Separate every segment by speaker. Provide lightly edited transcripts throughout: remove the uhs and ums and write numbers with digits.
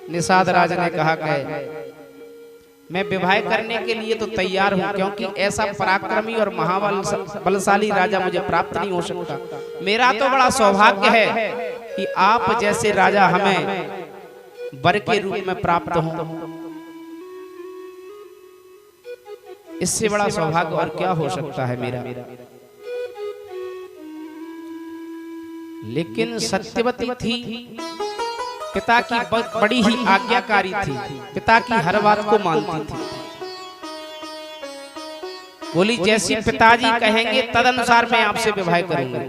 Speaker 1: निषाद राजा ने कहा कि मैं विवाह करने के लिए तो तैयार हूं, क्योंकि ऐसा पराक्रमी और महाबलशाली राजा मुझे प्राप्त नहीं हो सकता। मेरा तो बड़ा सौभाग्य है कि आप जैसे राजा हमें वर के रूप में प्राप्त हो। इससे बड़ा सौभाग्य और क्या हो सकता है मेरा। लेकिन सत्यवती थी, पिता की बड़ी ही आज्ञाकारी थी, पिता की हर बात को मानती थी। बोली जैसी पिताजी कहेंगे तदनुसार मैं आपसे विवाह करूंगा।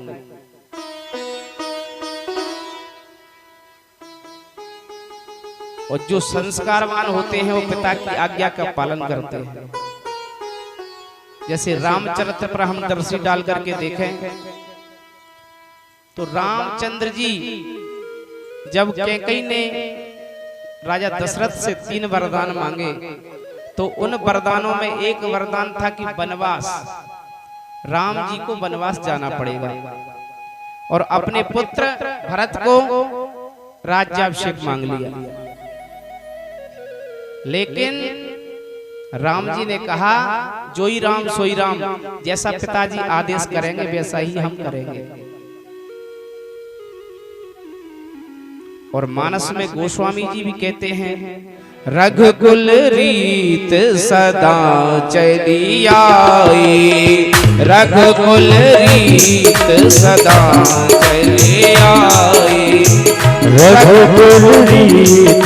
Speaker 1: और जो संस्कारवान होते हैं वो पिता की आज्ञा का पालन करते हैं। जैसे रामचरित्र पर हम दृष्टि डाल करके देखें तो रामचंद्र जी जब कैकेयी ने राजा दशरथ से 3 वरदान मांगे तो उन वरदानों में एक वरदान था कि वनवास, राम जी को वनवास जाना पड़ेगा। और अपने पुत्र भरत को राज्याभिषेक मांग लिया। लेकिन राम जी ने कहा जोई राम सोई राम, जैसा पिताजी आदेश करेंगे वैसा ही हम करेंगे। और मानस में गोस्वामी जी भी कहते हैं रघुकुल रीत सदा चली आई, रघुकुल रीत सदा चली आई,
Speaker 2: रघुकुल रीत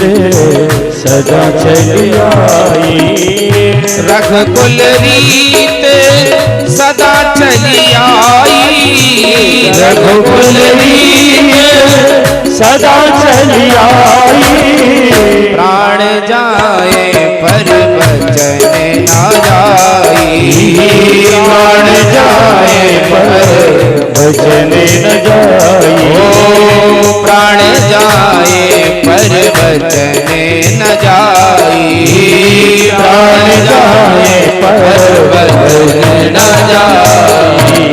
Speaker 2: सदा चली आई,
Speaker 1: रघुकुल रीत सदा चली आई,
Speaker 2: रघुकुल रीत सदा चली आई।
Speaker 1: प्राण जाए पर वचन न जाई,
Speaker 2: प्राण जाए पर वचन न जाई,
Speaker 1: प्राण जाए पर वचन न जाई,
Speaker 2: प्राण जाए पर
Speaker 1: वचन न जाई।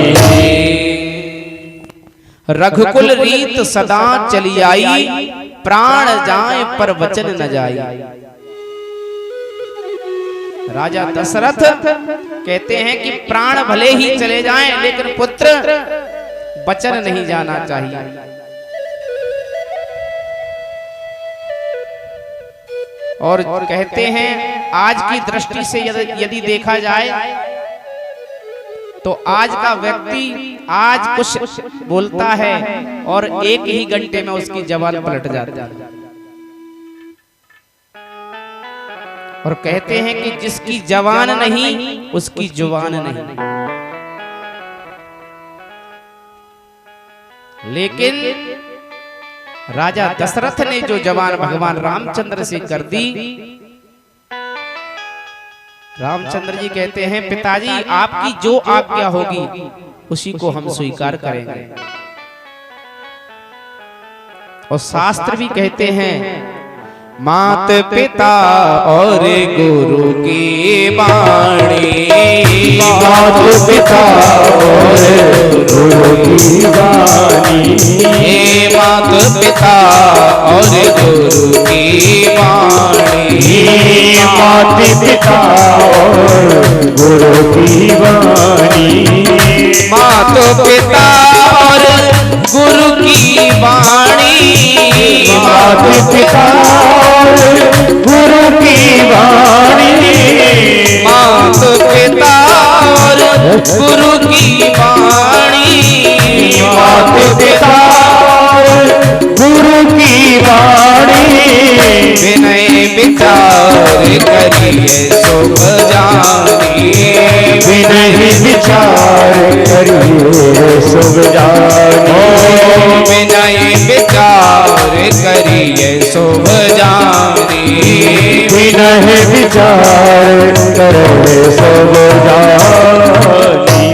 Speaker 1: रघुकुल रीत सदा चली आई, प्राण जाए पर वचन न जाई। राजा दशरथ कहते हैं कि प्राण भले ही चले जाएं लेकिन पुत्र वचन नहीं जाना चाहिए। और कहते हैं आज की दृष्टि से यदि देखा जाए तो आज का व्यक्ति आज कुछ बोलता है और एक ही घंटे में उसकी जबान पलट जाती है। और कहते हैं कि जिसकी जबान नहीं उसकी जुबान नहीं। लेकिन राजा दशरथ ने जो जबान भगवान रामचंद्र से कर दी, रामचंद्र जी कहते हैं पिताजी आपकी जो आज्ञा होगी उसी को हम स्वीकार करेंगे। और शास्त्र भी कहते हैं मात पिता और गुरु की वाणी,
Speaker 2: मात पिता और गुरु की वाणी,
Speaker 1: मात पिता और गुरु की वाणी,
Speaker 2: मात पिता और गुरु की वाणी,
Speaker 1: मात पिता और गुरु की वाणी,
Speaker 2: मात पिता और गुरु की वाणी,
Speaker 1: मात पिता और गुरु की वाणी,
Speaker 2: मात पिता और गुरु की वाणी,
Speaker 1: विनय विचार करिए शुभ जानी,
Speaker 2: विनय विचार करिए शुभ जानी,
Speaker 1: विनय विचार करिए शुभ जानी,
Speaker 2: विनय विचार करिए शुभ जानी।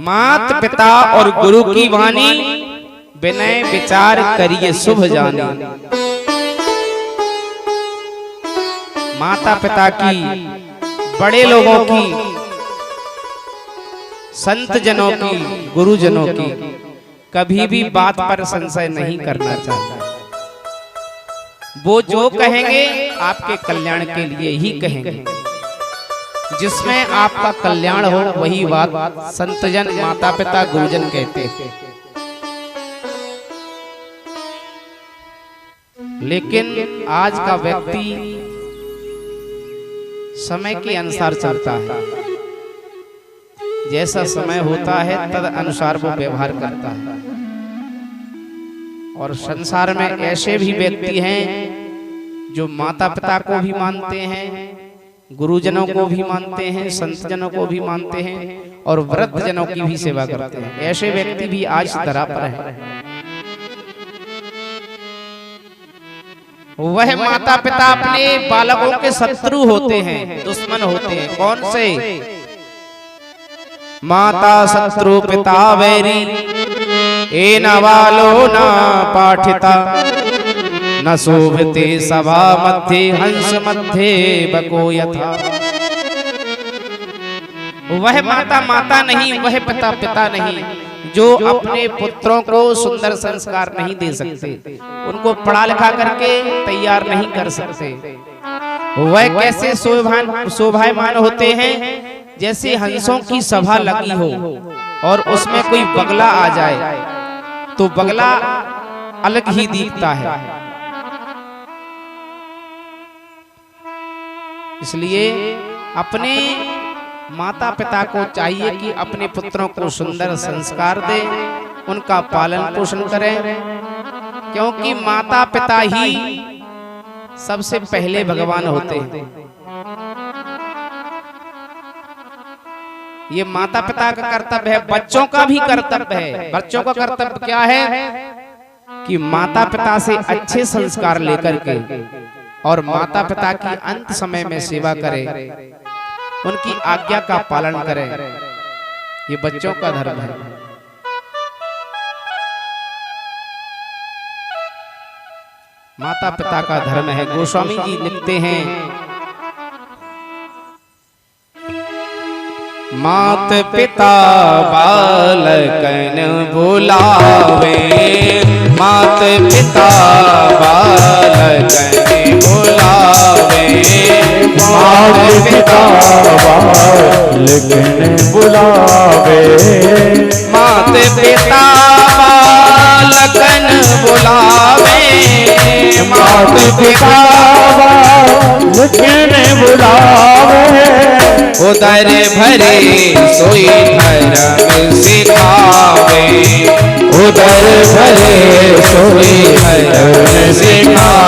Speaker 1: मात पिता और गुरु की वाणी, विनय विचार करिए शुभ जानी। माता पिता की, बड़े लोगों की, संत जनों की, गुरुजनों की कभी भी बात पर संशय नहीं करना चाहिए। वो जो कहेंगे आपके कल्याण के लिए ही कहेंगे। जिसमें आपका कल्याण हो वही बात संतजन, माता पिता, गुरुजन कहते हैं। लेकिन आज का व्यक्ति समय के अनुसार चलता है। जैसा समय होता है तद अनुसार वो व्यवहार करता है। और संसार में ऐसे भी व्यक्ति हैं जो माता पिता को भी मानते हैं, गुरुजनों को भी मानते हैं, संतजनों को भी मानते हैं और वृद्धजनों की भी सेवा करते हैं। ऐसे व्यक्ति भी आज धरा पर हैं। वह माता पिता अपने बालकों के शत्रु होते हैं, दुश्मन होते हैं। कौन से? माता शत्रु पिता वैरी, ए न बालो न पाठिता, न शोभते सभा मध्य हंस मध्य बको यथा। वह माता माता नहीं, वह पिता पिता नहीं, जो अपने पुत्रों को सुंदर संस्कार नहीं दे सकते, उनको पढ़ा लिखा करके तैयार नहीं कर सकते। वह कैसे शोभायमान होते हैं? जैसे हंसों की सभा लगी हो और उसमें कोई बगला आ जाए तो बगला अलग ही दिखता है। इसलिए अपने माता पिता को चाहिए कि अपने पुत्रों को सुंदर संस्कार दे, उनका पालन पोषण करें, क्योंकि माता पिता ही सबसे पहले भगवान होते हैं। ये माता पिता का कर्तव्य है, बच्चों का भी कर्तव्य है। बच्चों का कर्तव्य क्या है? कि माता पिता से अच्छे संस्कार लेकर के और माता पिता की अंत समय में सेवा करें, उनकी आज्ञा का पालन करें। ये बच्चों का धर्म है। माता पिता का धर्म है। गोस्वामी जी लिखते हैं, मात पिता बालकन बुलावे, मात पिता बालकन बुलावे,
Speaker 2: मात पिता बालकन बुलावे,
Speaker 1: मात पिता बालकन बुलावे,
Speaker 2: मात पिता बालकन बुलावे,
Speaker 1: उदर भरे सोई धर्म सिखावे,
Speaker 2: उदर भरे सोई धर्म सिखावे,